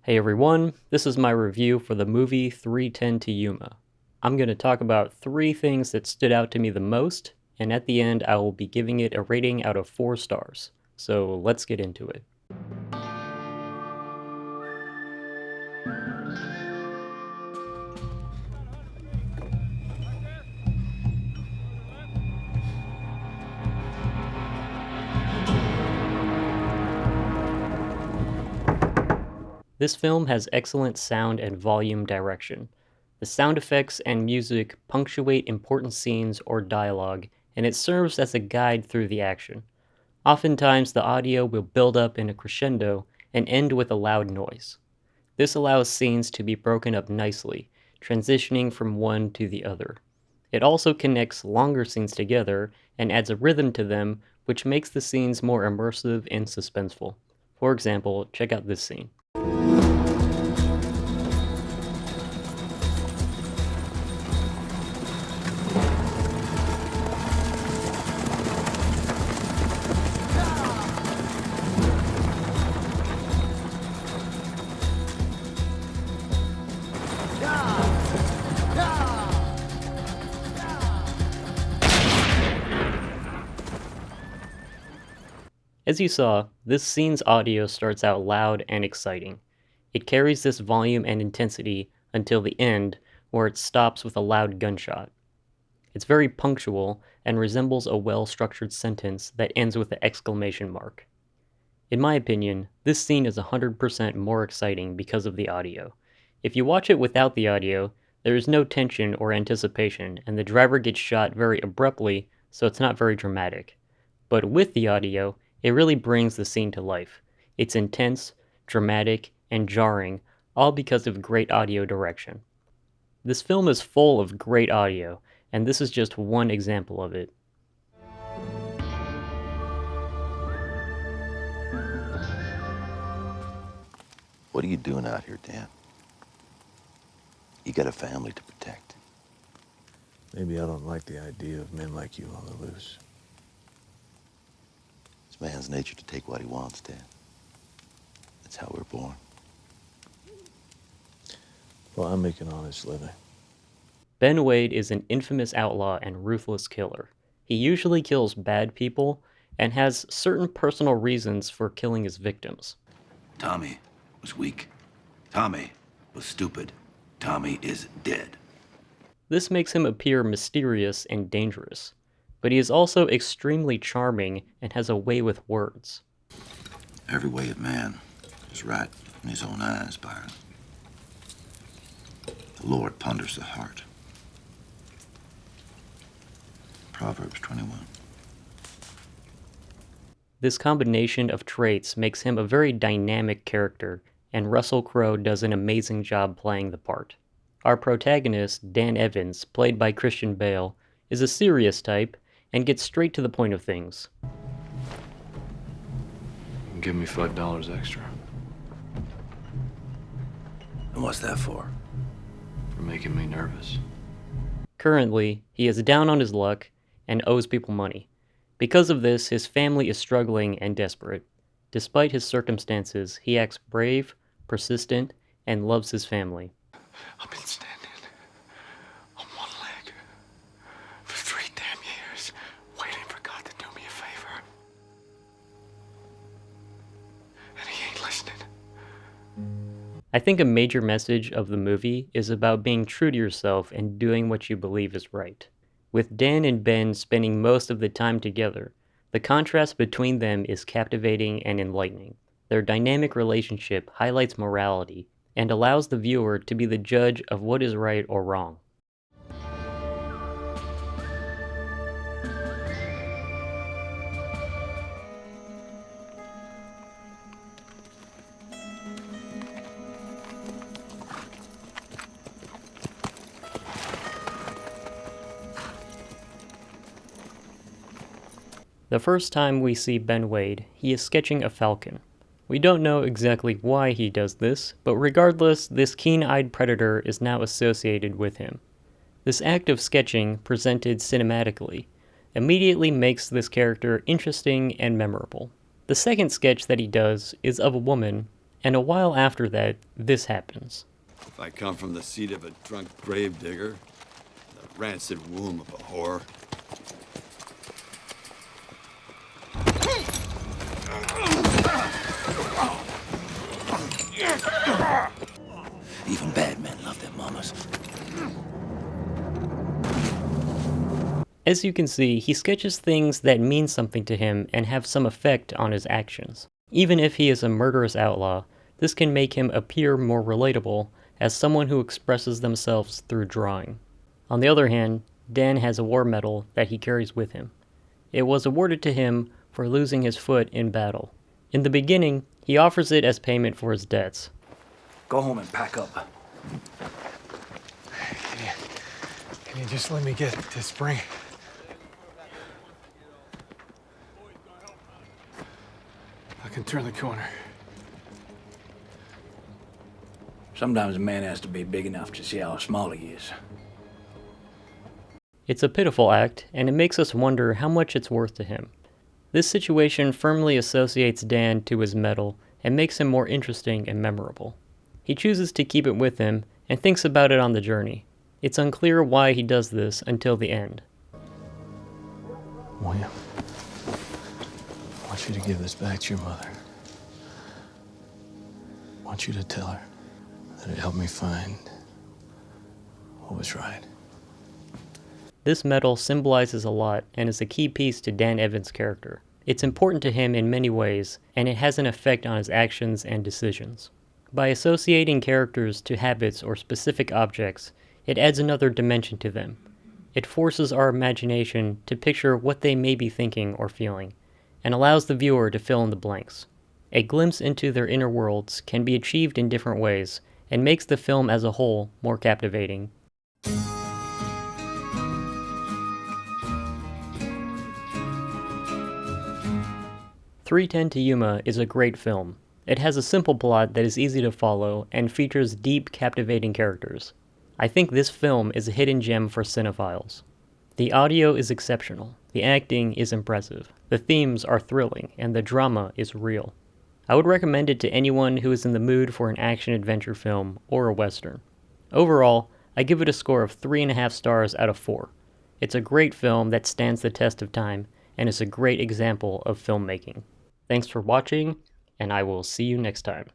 Hey everyone, this is my review for the movie 310 to Yuma. I'm going to talk about 3 things that stood out to me the most, and at the end I will be giving it a rating out of 4 stars. So let's get into it. This film has excellent sound and volume direction. The sound effects and music punctuate important scenes or dialogue, and it serves as a guide through the action. Oftentimes, the audio will build up in a crescendo and end with a loud noise. This allows scenes to be broken up nicely, transitioning from one to the other. It also connects longer scenes together and adds a rhythm to them, which makes the scenes more immersive and suspenseful. For example, check out this scene. As you saw, this scene's audio starts out loud and exciting. It carries this volume and intensity until the end, where it stops with a loud gunshot. It's very punctual and resembles a well-structured sentence that ends with an exclamation mark. In my opinion, this scene is 100% more exciting because of the audio. If you watch it without the audio, there is no tension or anticipation, and the driver gets shot very abruptly, so it's not very dramatic. But with the audio, it really brings the scene to life. It's intense, dramatic, and jarring, all because of great audio direction. This film is full of great audio, and this is just one example of it. What are you doing out here, Dan? You got a family to protect. Maybe I don't like the idea of men like you on the loose. It's man's nature to take what he wants, Dan. That's how we're born. Well, I make an honest living. Ben Wade is an infamous outlaw and ruthless killer. He usually kills bad people and has certain personal reasons for killing his victims. Tommy was weak. Tommy was stupid. Tommy is dead. This makes him appear mysterious and dangerous, but he is also extremely charming and has a way with words. Every way of man is right in his own eyes, Byron. The Lord ponders the heart. Proverbs 21. This combination of traits makes him a very dynamic character, and Russell Crowe does an amazing job playing the part. Our protagonist, Dan Evans, played by Christian Bale, is a serious type and gets straight to the point of things. Give me $5 extra And what's that for? for making me nervous. Currently, he is down on his luck and owes people money. Because of this, his family is struggling and desperate. Despite his circumstances, he acts brave, persistent, and loves his family. I've been standing on one leg for 3 damn years, waiting for God to do me a favor. And he ain't listening. I think a major message of the movie is about being true to yourself and doing what you believe is right. With Dan and Ben spending most of the time together, the contrast between them is captivating and enlightening. Their dynamic relationship highlights morality and allows the viewer to be the judge of what is right or wrong. The first time we see Ben Wade, he is sketching a falcon. We don't know exactly why he does this, but regardless, this keen-eyed predator is now associated with him. This act of sketching, presented cinematically, immediately makes this character interesting and memorable. The second sketch that he does is of a woman, And a while after that, this happens. If I come from the seat of a drunk gravedigger, the rancid womb of a whore, Even bad men love their mamas. As you can see, he sketches things that mean something to him and have some effect on his actions. Even if he is a murderous outlaw, this can make him appear more relatable as someone who expresses themselves through drawing. On the other hand, Dan has a war medal that he carries with him. It was awarded to him for losing his foot in battle. In the beginning, he offers it as payment for his debts. Go home and pack up. Can you just let me get to Spring? I can turn the corner. Sometimes a man has to be big enough to see how small he is. It's a pitiful act, and it makes us wonder how much it's worth to him. This situation firmly associates Dan to his medal and makes him more interesting and memorable. He chooses to keep it with him and thinks about it on the journey. It's unclear why he does this until the end. William, I want you to give this back to your mother. I want you to tell her that it helped me find what was right. This medal symbolizes a lot and is a key piece to Dan Evans' character. It's important to him in many ways, and it has an effect on his actions and decisions. By associating characters to habits or specific objects, it adds another dimension to them. It forces our imagination to picture what they may be thinking or feeling, and allows the viewer to fill in the blanks. A glimpse into their inner worlds can be achieved in different ways, and makes the film as a whole more captivating. 3:10 to Yuma is a great film. It has a simple plot that is easy to follow and features deep, captivating characters. I think this film is a hidden gem for cinephiles. The audio is exceptional, the acting is impressive, the themes are thrilling, and the drama is real. I would recommend it to anyone who is in the mood for an action-adventure film or a western. Overall, I give it a score of 3.5 stars out of 4. It's a great film that stands the test of time, and is a great example of filmmaking. Thanks for watching, and I will see you next time.